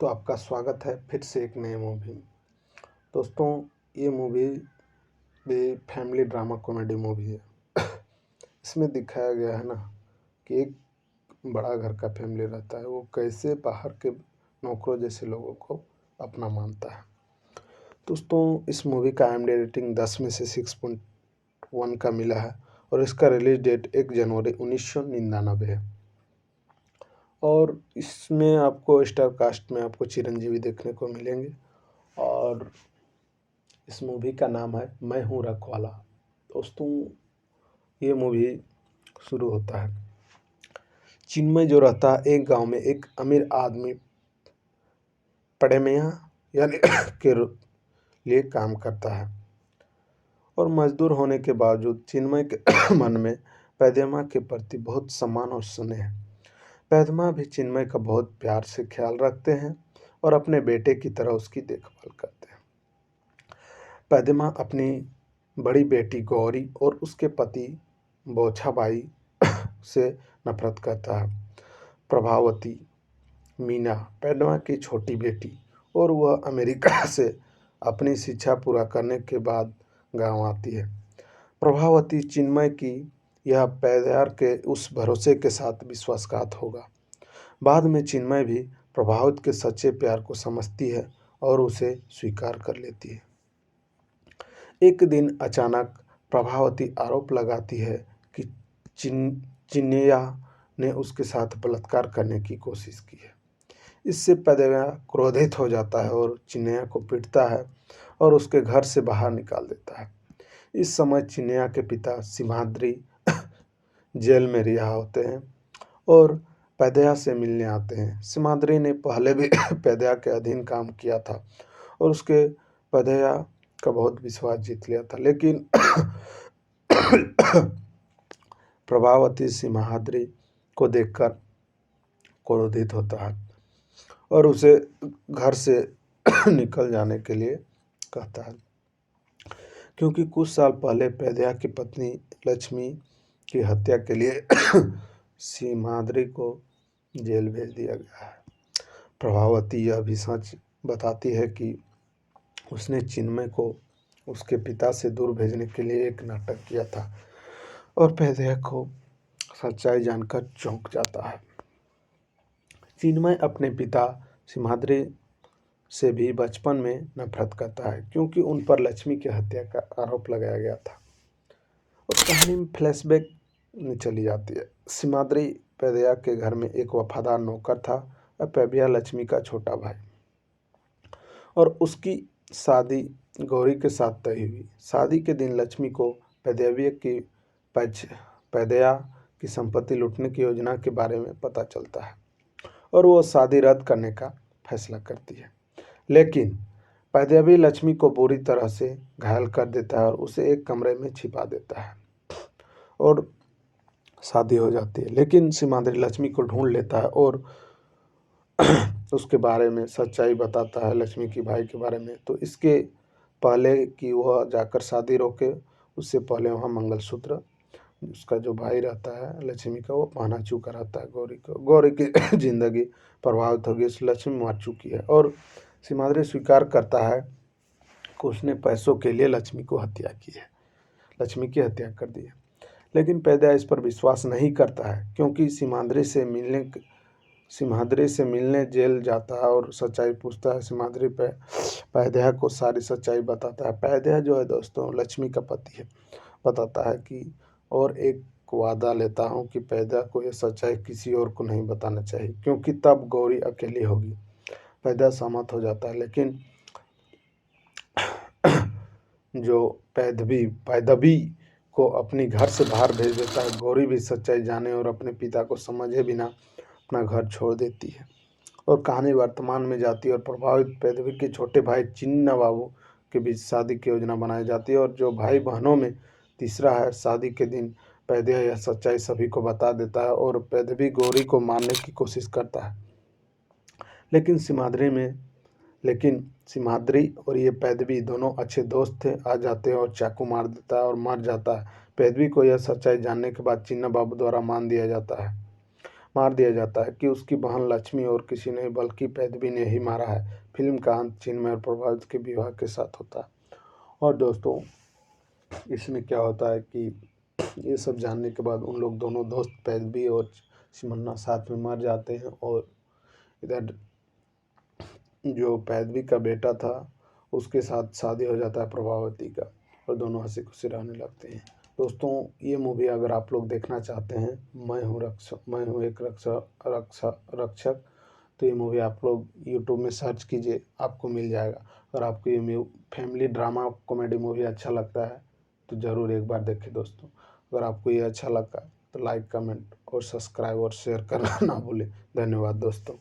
तो आपका स्वागत है फिर से एक नए मूवी। दोस्तों, ये मूवी भी फैमिली ड्रामा कॉमेडी मूवी है। इसमें दिखाया गया है ना कि एक बड़ा घर का फैमिली रहता है, वो कैसे बाहर के नौकरों जैसे लोगों को अपना मानता है। दोस्तों, इस मूवी का IMDb रेटिंग 10 में से 6.1 का मिला है और इसका रिलीज डेट 1 जनवरी 1999 है। और इसमें आपको स्टार कास्ट में आपको चिरंजीवी देखने को मिलेंगे और इस मूवी का नाम है मैं हूँ रखवाला। दोस्तों, ये मूवी शुरू होता है। चिन्मय जो रहता है एक गांव में एक अमीर आदमी पड़े मियाँ यानी के लिए काम करता है और मजदूर होने के बावजूद चिन्मय के मन में पैदेमा के प्रति बहुत सम्मान और स्नेह है। पैदमा भी चिन्मय का बहुत प्यार से ख्याल रखते हैं और अपने बेटे की तरह उसकी देखभाल करते हैं। पैदमा अपनी बड़ी बेटी गौरी और उसके पति बोछाबाई से नफरत करता है। प्रभावती मीना पैदमा की छोटी बेटी और वह अमेरिका से अपनी शिक्षा पूरा करने के बाद गांव आती है। प्रभावती चिन्मय की यह प्यार के उस भरोसे के साथ विश्वासघात होगा। बाद में चिन्मय भी प्रभावत के सच्चे प्यार को समझती है और उसे स्वीकार कर लेती है। एक दिन अचानक प्रभावती आरोप लगाती है कि चिन्मया ने उसके साथ बलात्कार करने की कोशिश की है। इससे पैदेया क्रोधित हो जाता है और चिन्मया को पीटता है और उसके घर से बाहर निकाल देता है। इस समय चिन्मया के पिता सिम्हाद्री जेल में रिहा होते हैं और पैदेया से मिलने आते हैं। सिम्हाद्री ने पहले भी पैदेया के अधीन काम किया था और उसके पैदेया का बहुत विश्वास जीत लिया था, लेकिन प्रभावती सिम्हाद्री को देखकर क्रोधित होता है और उसे घर से निकल जाने के लिए कहता है, क्योंकि कुछ साल पहले पैदेया की पत्नी लक्ष्मी की हत्या के लिए सिम्हाद्री को जेल भेज दिया गया है। प्रभावती यह भी सच बताती है कि उसने चिन्मय को उसके पिता से दूर भेजने के लिए एक नाटक किया था और पैदेया को सच्चाई जानकर चौंक जाता है। चिन्मय अपने पिता सिम्हाद्री से भी बचपन में नफरत करता है क्योंकि उन पर लक्ष्मी की हत्या का आरोप लगाया गया था। और कहानी में फ्लैशबैक में चली जाती है। सिम्हाद्री पैदेया के घर में एक वफादार नौकर था और पैबिया लक्ष्मी का छोटा भाई और उसकी शादी गौरी के साथ तय हुई। शादी के दिन लक्ष्मी को पैदेया की संपत्ति लूटने की योजना के बारे में पता चलता है और वो शादी रद्द करने का फैसला करती है, लेकिन पैदेया भी लक्ष्मी को बुरी तरह से घायल कर देता है और उसे एक कमरे में छिपा देता है और शादी हो जाती है। लेकिन सिम्हाद्री लक्ष्मी को ढूंढ लेता है और उसके बारे में सच्चाई बताता है, लक्ष्मी की भाई के बारे में। तो इसके पहले कि वह जाकर शादी रोके, उससे पहले वहाँ मंगलसूत्र उसका जो भाई रहता है लक्ष्मी का, वो पहना चुका रहता है गौरी को। गौरी की जिंदगी प्रभावित होगी, इस लक्ष्मी मर चुकी है और सिम्हाद्री स्वीकार करता है कि उसने पैसों के लिए लक्ष्मी की हत्या कर दी है। लेकिन पैदेया इस पर विश्वास नहीं करता है क्योंकि सिम्हाद्री से मिलने जेल जाता है और सच्चाई पूछता है। सिम्हाद्री पैदेया को सारी सच्चाई बताता है। पैदेया जो है दोस्तों लक्ष्मी का पति है। बताता है कि और एक वादा लेता हूँ कि पैदेया को यह सच्चाई किसी और को नहीं बताना चाहिए क्योंकि तब गौरी अकेली होगी। पैदेया सहमत हो जाता है, लेकिन जो पैदवी को अपनी घर से बाहर भेज देता है। गौरी भी सच्चाई जाने और अपने पिता को समझे बिना अपना घर छोड़ देती है और कहानी वर्तमान में जाती है और प्रभावित पैदवी के छोटे भाई चिन्ना बाबू के बीच शादी की योजना बनाई जाती है और जो भाई बहनों में तीसरा है। शादी के दिन पैदेया यह सच्चाई सभी को बता देता है और पैदवी गौरी को मारने की कोशिश करता है, लेकिन सिम्हाद्री और ये पैदवी दोनों अच्छे दोस्त थे। आ जाते हैं और चाकू मार देता है और मर जाता है। पैदवी को यह सच्चाई जानने के बाद चिन्ना बाबू द्वारा मान दिया जाता है। मार दिया जाता है कि उसकी बहन लक्ष्मी और किसी नहीं बल्कि पैदवी ने ही मारा है। फिल्म का अंत चिन्मय और प्रभात के विवाह के साथ होता है। और दोस्तों इसमें क्या होता है कि ये सब जानने के बाद उन लोग दोनों दोस्त पैदवी और सिमन्ना साथ में मर जाते हैं, और इधर जो पैदवी का बेटा था उसके साथ शादी हो जाता है प्रभावती का, और दोनों हंसी खुशी रहने लगते हैं। दोस्तों ये मूवी अगर आप लोग देखना चाहते हैं, मैं हूँ एक रक्षक, तो ये मूवी आप लोग यूट्यूब में सर्च कीजिए, आपको मिल जाएगा। अगर आपको ये फैमिली ड्रामा कॉमेडी मूवी अच्छा लगता है तो ज़रूर एक बार देखें दोस्तों। अगर आपको ये अच्छा लगा तो लाइक, कमेंट और सब्सक्राइब और शेयर करना ना भूलें। धन्यवाद दोस्तों।